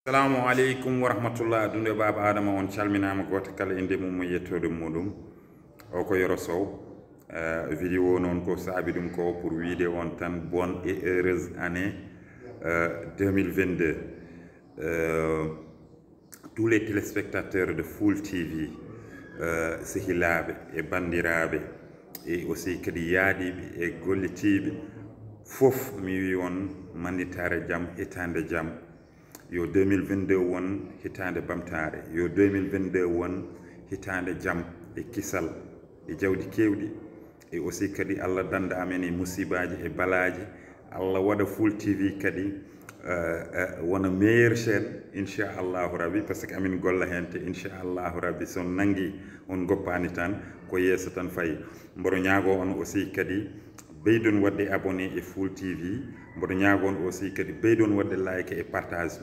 Assalamu alaikum wa rahmatullah dunde baba adama on calminama goto kala inde mum mo yettode mudum o ko Yoro Sow vidéo non ko saabi dum ko pour wiide on tan bonne et heureuse année 2022 tous les téléspectateurs de Full TV sehilabe e bandirabe et aussi kadi yaadibe e gollitibe fof mi wi on manditare jam hitande jam yo 2022 won hitande bamtare yo 2022 won hitande jam e kisal e jawdi kewdi e aussi kadi Allah danda amen e musibaji e balaji Allah wada Full TV kadi wona meilleur chaîne inchallahu rabbi parce que amin golla hente inchallahu rabbi son nangi on goppani tan ko yeso tan fayi mboro ñaago on aussi kadi beydon wadde abonné e Full TV mboɗo ñaagon aussi kadi beydon wadde like et partage.